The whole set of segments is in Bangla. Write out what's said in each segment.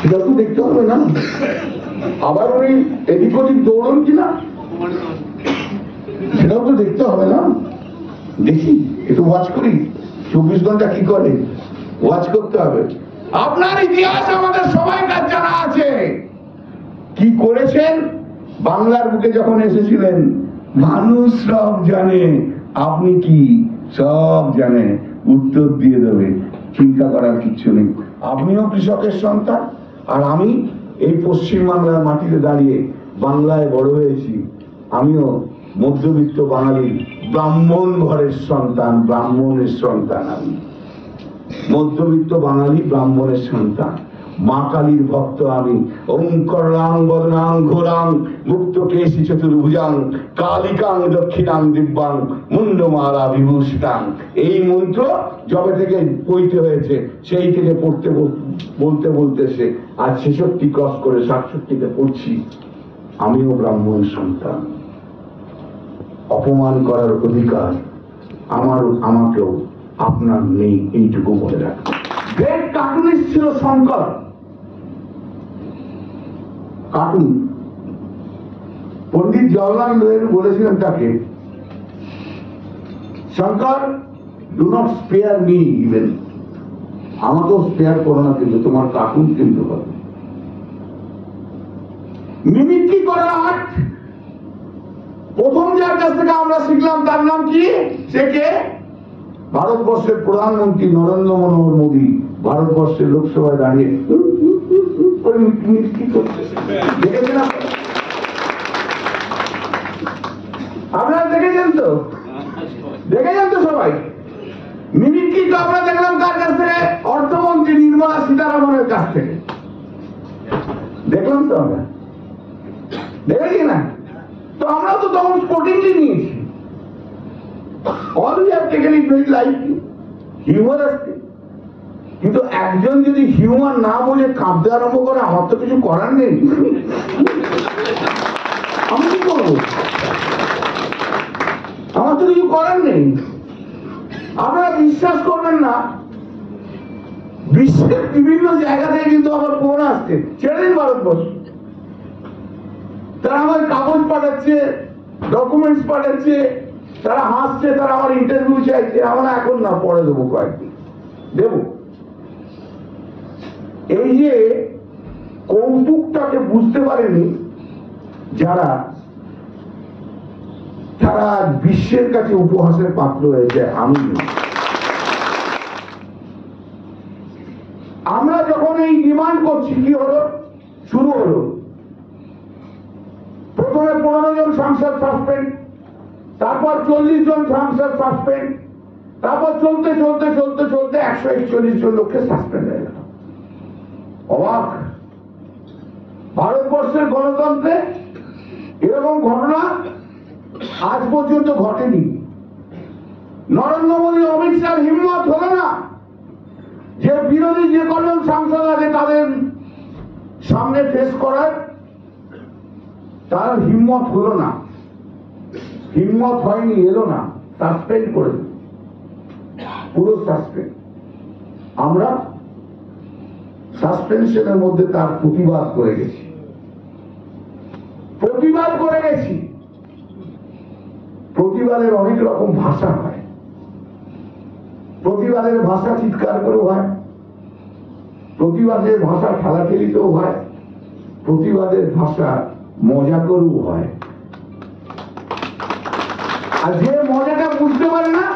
সেটা তো দেখতে হবে না। আবার উনি এদিক ওদিক দৌড়ন কিনা সেটাও তো দেখতে হবে না। দেখি একটু ওয়াচ করি 24 ঘন্টা কি করে, ওয়াচ করতে হবে। আপনার ইতিহাস আমাদের সবাইকার জানা আছে, কি করেছেন বাংলার বুকে যখন এসেছিলেন। মানুষ সব জানে, আপনি কি সব জানে, উত্তর দিয়ে দেবে, চিন্তা করার কিচ্ছু নেই। আপনিও কৃষকের সন্তান, আর আমি এই পশ্চিম বাংলার মাটিতে দাঁড়িয়ে বাংলায় বড় হয়েছি। আমিও মধ্যবিত্ত বাঙালি ব্রাহ্মণ ঘরের সন্তান, ব্রাহ্মণের সন্তান। আমি মধ্যবিত্ত বাঙালি ব্রাহ্মণের সন্তান, মা কালীর ভক্ত আমি। ওম করলাং বদনাং ঘোরাং মুক্ত কেশি চতুর্ভুজাং কালিকাং দক্ষিণাং দিব্যাং মুন্ডমালা বিভূষিতাং। এই মন্ত্র যবে থেকে পড়তে হয়েছে, সেই থেকে পড়তে বলতে বলতে সে আজ 66 ক্রস করে 67তে পড়ছি। আমিও ব্রাহ্মণ সন্তান। অপমান করার অধিকার আমাকেও আপনার নেই, এইটুকু বলে রাখ। গ্রেট কার্টুনিস্ট ছিল শঙ্কর। কার্টুন পন্ডিত জওহরলাল নেহরু বলেছিলেন তাকে, Shankar do not spare me even, আমাকেও স্পেয়ার করো না, কিন্তু তোমার কার্টুন কিন্তু হবে। মিমিক্রি করা আর্ট প্রথম যার কাছ থেকে আমরা শিখলাম তার নাম কি? সে কে? ভারতবর্ষের প্রধানমন্ত্রী নরেন্দ্র মনোহর মোদী। ভারতবর্ষের লোকসভায় দাঁড়িয়ে দেখেছেন আপনারা? দেখেছেন তো? দেখেছেন তো সবাই? মিমিক্রি তো আমরা দেখলাম কার কাছ থেকে? অর্থমন্ত্রী নির্মলা সীতারামনের কাছ থেকে দেখলাম তো আমরা, দেখেছি না? তো আমরা তো তখন স্পোর্টিংলি নিয়েছি। All we have taken it very lightly, humorously. কিন্তু একজন যদি হিউমার না বলে কাঁদতে আরম্ভ করে, আমার তো কিছু করার নেই। আমি কি করবো? আমার তো কিছু করার নেই। আপনারা বিশ্বাস করবেন না, বিশ্বের বিভিন্ন জায়গা থেকে কিন্তু আমার ফোন আসছে, ছেড়ে দিন ভারতবর্ষ। তারা আমার কাগজ পাঠাচ্ছে, ডকুমেন্টস পাঠাচ্ছে, তারা হাসছে, তারা আমার ইন্টারভিউ চাইছে। আমরা এখন না, পরে দেবো, কয়েকদিন দেব। এই যে কৌতুকটাকে বুঝতে পারেনি যারা, তারা বিশ্বের কাছে উপহাসের পাত্র হয়েছে। আমি আমরা যখন এই ডিমান্ড করছি, কি হলো? শুরু হলো প্রথমে 15 জন সাংসদ সাসপেন্ড, তারপর 40 জন সাংসদ সাসপেন্ড, তারপর চলতে চলতে চলতে চলতে 141 জন লোককে সাসপেন্ড হয়ে গেল। অবাক! ভারতবর্ষের গণতন্ত্রে এরকম ঘটনা আজ পর্যন্ত ঘটেনি। নরেন্দ্র মোদী, অমিত শাহ হিম্মত হলো না যে বিরোধী যে কজন সাংসদ আছে তাদের সামনে ফেস করার, তার হিম্মত হলো না, হিম্মত হয়নি, এলো না, সাসপেন্ড করে পুরো সাসপেন্ড। আমরা সাসপেনশনের মধ্যে তার প্রতিবাদ করে গেছি, প্রতিবাদ করে গেছি। প্রতিবাদের অনেক রকম ভাষা হয়। প্রতিবাদের ভাষা চিৎকার করেও হয়, প্রতিবাদের ভাষা ঠেলাঠেলিতেও হয়, প্রতিবাদের ভাষা মজা করেও হয়। আর যে মজাটা বুঝতে পারে না,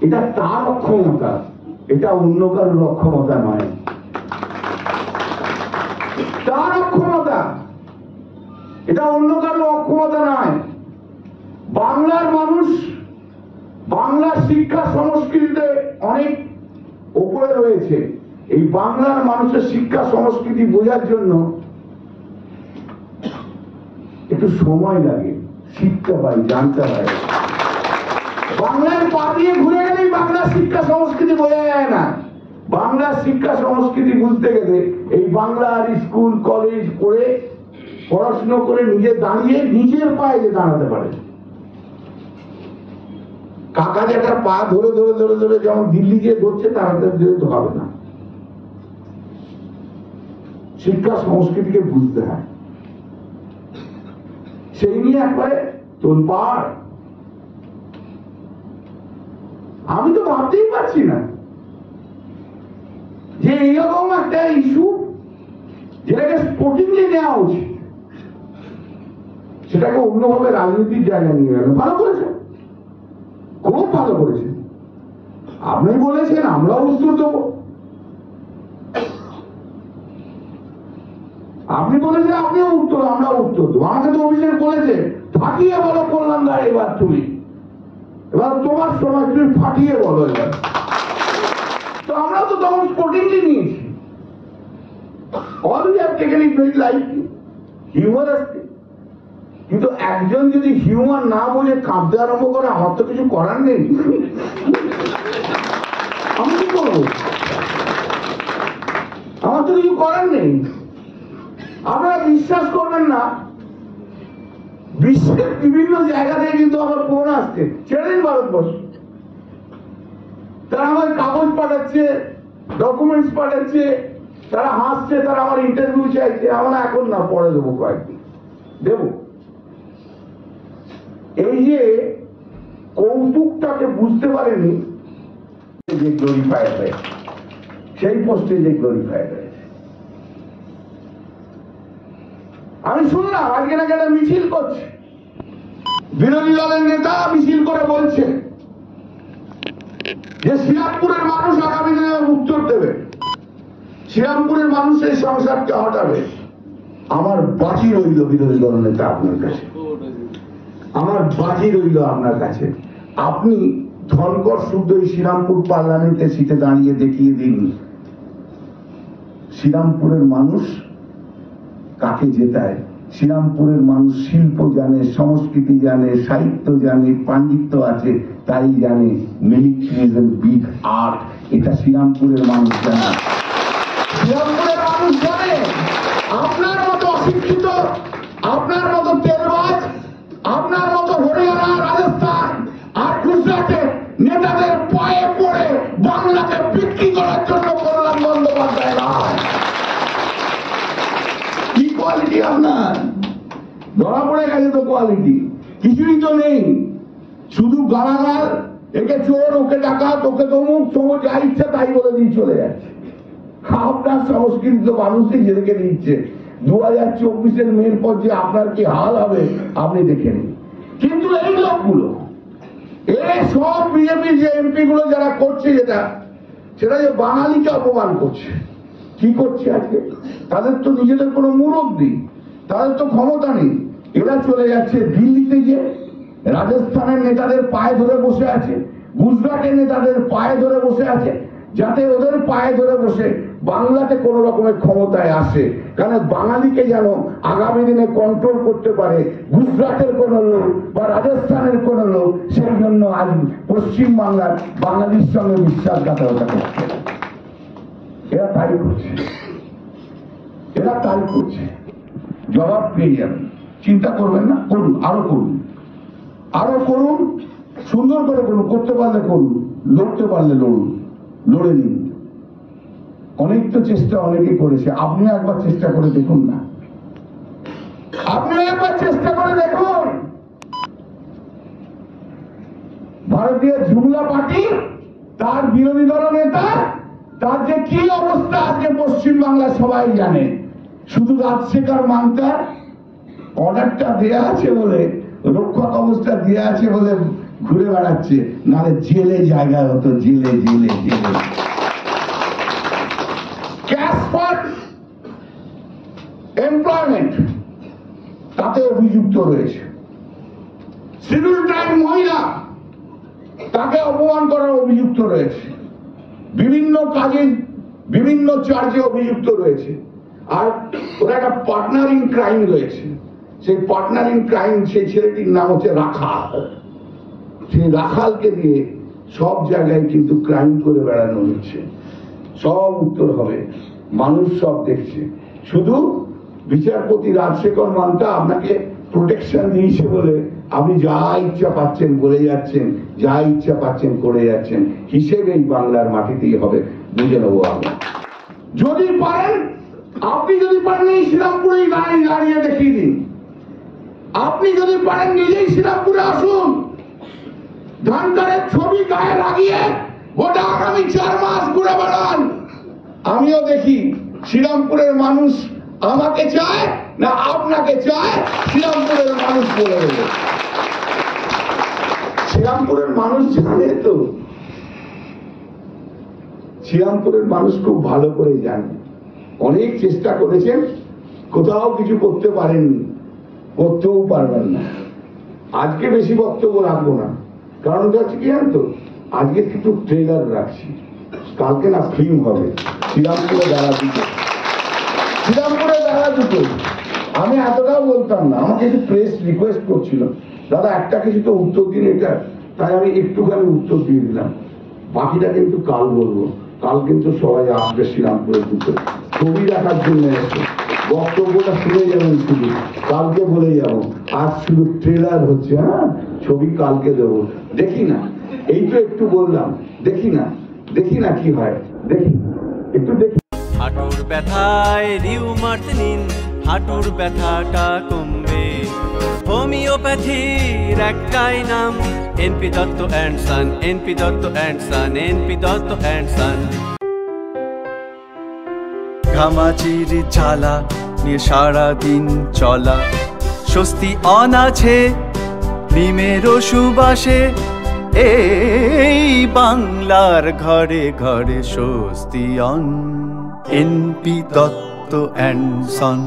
এটা তার অক্ষমতা, এটা অন্য কারোর অক্ষমতা নয়, তার অক্ষমতা, এটা অন্য কারোর অক্ষমতা নয়। বাংলার মানুষ বাংলার শিক্ষা সংস্কৃতিতে অনেক উপরে রয়েছে। এই বাংলার মানুষের শিক্ষা সংস্কৃতি বোঝার জন্য একটু সময় লাগে, শিখতে হয়, জানতে হয়। বাংলার পা দিয়ে ঘুরে গেলেই বাংলার শিক্ষা সংস্কৃতি বোঝা যায় না। বাংলার শিক্ষা সংস্কৃতি বুঝতে গেলে এই বাংলার স্কুল কলেজ পড়ে, পড়াশুনো করে নিজে দাঁড়িয়ে নিজের পায়ে যে দাঁড়াতে পারে। কাকা যেটা পা ধরে ধরে ধরে ধরে যেমন দিল্লি গিয়ে ধরছে তার হবে না। শিক্ষা সংস্কৃতিকে বুঝতে হয়, সেই নিয়ে একবারে তোলপাড়। আমি তো ভাবতেই পারছি না যে এইরকম একটা ইস্যু যেটাকে স্পোর্টিংলি নেওয়া উচিত, সেটাকে অন্যভাবে রাজনীতির জায়গা নিয়ে গেল। ভালো করেছে, খুব ভালো করেছে। আপনি বলেছেন, আমরাও উত্তর দেবো। আপনি বলেছেন আপনিও উত্তর, আমরাও উত্তর দেবো। আমাকে তো অভিষেক বলেছে ফাটিয়ে বলো কল্যাণদার, এবার তুমি, এবার তোমার সময়, তুমি ফাটিয়ে বলো এবার। তো আমরা তো তখন স্পোর্টিংলি নিয়েছি। All we have taken it very lightly, humorously. কিন্তু একজন যদি হিউমার না বলে কাঁদতে আরম্ভ করে, আমার তো কিছু করার নেই। আমি কি করবো? আমার তো কিছু করার নেই। আপনারা বিশ্বাস করবেন না, বিশ্বের বিভিন্ন জায়গা থেকে কিন্তু আমার ফোন আসছে, ছেড়ে দিন ভারতবর্ষ। তারা আমার কাগজ পাঠাচ্ছে, ডকুমেন্টস পাঠাচ্ছে, তারা হাসছে, তারা আমার ইন্টারভিউ চাইছে। আমরা এখন না, পরে দেবো, কয়েকদিন দেব। এই যে কৌতুকটাকে বুঝতে পারেনি, যে গ্লোরিফাইড হয়েছে, সেই পোস্টে যে গ্লোরিফাইড হয়েছে। আমি শুনলাম আজকে নাকি একটা মিছিল করছে, বিরোধী দলের নেতা মিছিল করে বলছে যে শ্রীরামপুরের মানুষ আগামী দিনে উত্তর দেবে, শ্রীরামপুরের মানুষ এই সংসারকে হটাবে। আমার বাজি রইল বিরোধী দল নেতা আপনার কাছে, আমার বাজি রইল আপনার কাছে। আপনি ধনকর শুদ্ধ এই শ্রীরামপুর পার্লামেন্টের সিটে দাঁড়িয়ে দেখিয়ে দিন শ্রীরামপুরের মানুষ কাকে জেতায়। শ্রীরামপুরের মানুষ শিল্প জানে, সংস্কৃতি জানে, সাহিত্য জানে, পাণ্ডিত্য আছে, তাই জানে মিলিটারিজম বিগ আর্ট। এটা শ্রীরামপুরের মানুষ জানে। শ্রীরামপুরের মানুষ জানে আপনার মতো অশিক্ষিত, আপনার মতো তেলবাজ, আপনার মতো হরিয়ানা, রাজস্থান আর গুজরাটে নেতাদের পায়ে পড়ে বাংলাকে বিক্রি করার জন্য কল্যাণ বন্দ্যোপাধ্যায় নয়। কি কোয়ালিটি আপনার? ধরা পড়ে গেছে তো কোয়ালিটি, কিছুই তো নেই, শুধু গালাগাল, একে চোর, ওকে ডাকাত, ওকে তমুক, তমুক, যা ইচ্ছা তাই বলে দিয়ে চলে যাচ্ছে। আপনার সংস্কৃতি তো মানুষই যেদিকে দিচ্ছে। 2024-এর মেয়ের পর যে আপনার কি হাল হবে আপনি দেখে নিন। কিন্তু এই লোকগুলো, এই সব বিজেপি যে এমপি গুলো যারা করছে যেটা, সেটা যে বাঙালিকে অপমান করছে। কি করছে আজকে? তাদের তো নিজেদের কোনো মুরব্বী নেই, তাদের তো ক্ষমতা নেই। এরা চলে যাচ্ছে দিল্লিতে, যে রাজস্থানের নেতাদের পায়ে ধরে বসে আছে, গুজরাটের নেতাদের পায়ে ধরে বসে আছে, যাতে ওদের পায়ে ধরে বসে বাংলাতে কোন রকমের ক্ষমতায় আসে। কারণ বাঙালিকে যেন আগামী দিনে কন্ট্রোল করতে পারে গুজরাটের কোন লোক বা রাজস্থানের কোন লোক। সেই জন্য আজ পশ্চিম বাংলার বাঙালির সঙ্গে বিশ্বাসঘাতকতা করছে। এরা তাই করছে, এরা তাই করছে। জবাব পেয়ে যাবেন, চিন্তা করবেন না, করুন, আরো করুন, আরো করুন, সুন্দর করে করুন, করতে পারলে করুন, লড়তে পারলে লড়ুন, লড়ে নিন। অনেক তো চেষ্টা অনেকে করেছে, আপনিও একবার চেষ্টা করে দেখুন না, আপনিও একবার চেষ্টা করে দেখুন। ভারতীয় জুমলা পার্টি, তার বিরোধী দল নেতা, তার যে কি অবস্থা আজকে পশ্চিম বাংলা সবাই জানে। শুধু রাজশেখর মান্তার অর্ডারটা দেয়া আছে বলে, রক্ষক অবস্থা দেয়া আছে বলে ঘুরে বেড়াচ্ছে, নাহলে জেলে জায়গা হতো, জেলে জেলে জেলে। ক্যাশ ফর এমপ্লয়মেন্ট, তাতে অভিযুক্ত রয়েছে। শিডিউল ট্রাইব মহিলা, তাকে অপমান করার অভিযুক্ত রয়েছে। বিভিন্ন কাজে বিভিন্ন চার্জে অভিযুক্ত রয়েছে। আর ওরা একটা পার্টনারিং ক্রাইম রয়েছে। সেই পার্টনারিং ক্রাইম, সেই ছেলেটির নাম হচ্ছে রাখাল। সেই রাখালকে দিয়ে সব জায়গায় কিন্তু ক্রাইম করে বেড়ানো হচ্ছে। সব উত্তর হবে, মানুষ সব দেখছে। শুধু বিচারপতি রাজশেখর মান্তা আপনাকে প্রোটেকশন দিয়েছে বলে আপনি যা ইচ্ছা পাচ্ছেন বলে যাচ্ছেন, যা ইচ্ছা পাচ্ছেন করে যাচ্ছেন, হিসেবে এই বাংলার মাটিতেই হবে, বুঝে নেবো আমরা। যদি পারেন, আপনি যদি পারেন এই শ্রীরামপুরে দাঁড়িয়ে দেখিয়ে দিন। আপনি যদি পারেন নিজেই শ্রীরামপুরে আসুন, ধনকরের ছবি গায়ে লাগিয়ে গোটা আগামী 4 মাস ঘুরে বেড়ান। আমিও দেখি শ্রীরামপুরের মানুষ আমাকে চায় না আপনাকে চায়, শ্রীরামপুরের মানুষ বলে দেবে। শ্রীরামপুরের মানুষ জানে তো, শ্রীরামপুরের মানুষ খুব ভালো করে জানে। অনেক চেষ্টা করেছেন, কোথাও কিছু করতে পারেননি, করতেও পারবেন না। আজকে বেশি বক্তব্য রাখবো না, কারণ হচ্ছে কি জানতো, আজকে কিছু ট্রেলার রাখছি, কালকে না ফিল্ম হবে শ্রীরামপুরে বেড়া দুটো। শ্রীরামপুরে বেড়া দুটো আমি এতটাও বলতাম না, আমাকে একটু প্রেস রিকোয়েস্ট করছিল, দাদা একটা কিছু তো উত্তর দিন এটা, তাই আমি একটুখানি উত্তর দিয়ে দিলাম। বাকিটা কিন্তু কাল বলবো। কাল কিন্তু সবাই আসবে শ্রীরামপুরের দুটো, ছবি দেখার জন্য এসে বক্তব্যটা শুনে যাবেন, শুধু কালকে বলে যাবো। আজ শুধু ট্রেলার হচ্ছে, হ্যাঁ ছবি কালকে দেবো। দেখি না, এই তো একটু বললাম, দেখি না কি হয়, দেখি একটু দেখি। হাঁটুর ব্যথায় রিউমার্স নিন, হাঁটুর ব্যথাটা কমবে। হোমিওপ্যাথির একটাই নাম, NP Dutta and son, NP Dutta and son, NP Dutta and son. ঘামাচির জ্বালা নিয়ে সারাদিন চলা, স্বস্তি অনাছে নিমের সুবাসে। এই বাংলার ঘরে ঘরে স্বস্তি on, NP Dutta and Son.